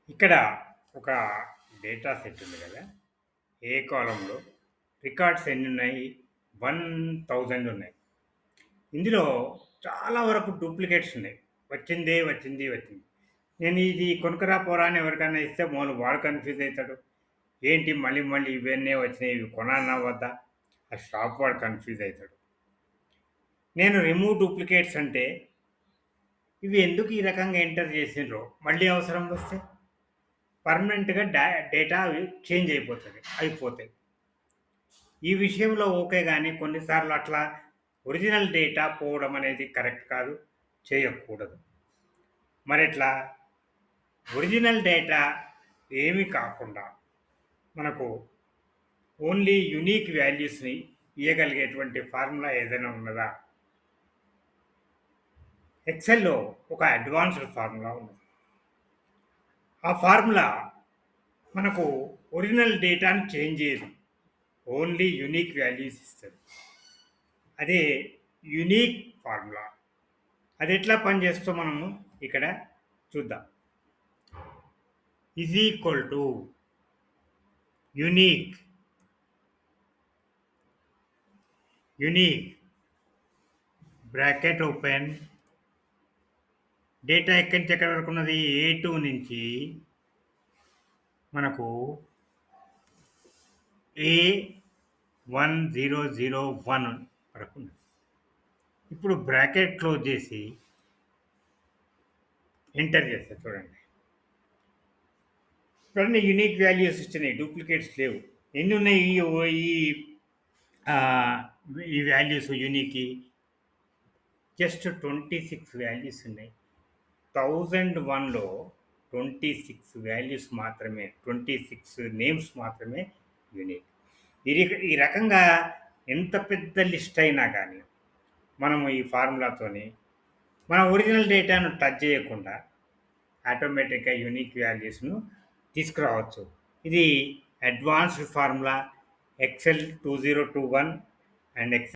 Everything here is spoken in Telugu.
ఇక్కడ ఒక డేటా సెట్ ఉంది కదా! ఏ కాలమ్‌లో రికార్డ్స్ ఎన్నున్నాయి? 1000 ఉన్నాయి. ఇందులో చాలా వరకు డూప్లికేట్స్ ఉన్నాయి. వచ్చిందే వచ్చింది, వచ్చింది. నేను ఇది కొనుక్కరా పోరా అని ఎవరికైనా ఇస్తే వాడు కన్‌ఫ్యూజ్ అయితాడు. ఏంటి మళ్ళీ మళ్ళీ ఇవన్నీ వచ్చినాయి, ఇవి కొనాలనా వద్దా? ఆ షాప్ వాడు కన్‌ఫ్యూజ్ అయితాడు. నేను రిమూవ్ డూప్లికేట్స్ అంటే ఇవి ఎందుకు ఈ రకంగా ఎంటర్ చేసిండ్రో మళ్ళీ అవసరం వస్తే పర్మనెంట్‌గా డేటా చేంజ్ అయిపోతాయి. ఈ విషయంలో ఓకే గానీ, కొన్నిసార్లు అట్లా ఒరిజినల్ డేటా పోవడం అనేది కరెక్ట్ కాదు. చేయకూడదు. మరెట్లా? ఒరిజినల్ డేటా ఏమి కాకుండా మనకు ఓన్లీ యూనిక్ వాల్యూస్‌ని ఇయ్యగలిగేటువంటి ఫార్ములా ఏదైనా ఉన్నదా? ఎక్సెల్‌లో ఒక అడ్వాన్స్‌డ్ ఫార్ములా ఉన్నది. ఆ ఫార్ములా మనకు ఒరిజినల్ డేటాను చేంజ్ చేయదు. ఓన్లీ యూనిక్ వాల్యూస్ ఇస్తది. అదే యూనిక్ ఫార్ములా. అదెట్లా పనిచేస్తుందో మనము ఇక్కడ చూద్దాం. Is equal to unique bracket open data ఎక్కడి నుంచి ఎక్కడి వరకు ఉన్నది? A2 నుంచి మనకు A1001 వరకు ఉన్నది. ఇప్పుడు బ్రాకెట్ క్లోజ్ చేసి ఎంటర్ చేస్తా చూడండి. ఇప్పుడన్నీ యూనిక్ వాల్యూస్ ఇచ్చినాయి. డూప్లికేట్స్ లేవు. ఎన్ని ఉన్నాయి ఈ ఆహ్, ఈ వాల్యూస్ యూనిక్‌యి? జస్ట్ 26 వాల్యూస్ ఉన్నాయి. 1001లో 26 వాల్యూస్ మాత్రమే, 26 నేమ్స్ మాత్రమే యూనిక్. ఈ రకంగా ఎంత పెద్ద లిస్ట్ అయినా గానీ, మనము ఈ ఫార్ములాతోని మన ఒరిజినల్ డేటాను టచ్ చేయకుండా ఆటోమేటిక్‌గా యూనిక్ వాల్యూస్‌ను తీసుకురావచ్చు. ఇది అడ్వాన్స్డ్ ఫార్ములా ఎక్సెల్ 2021 అండ్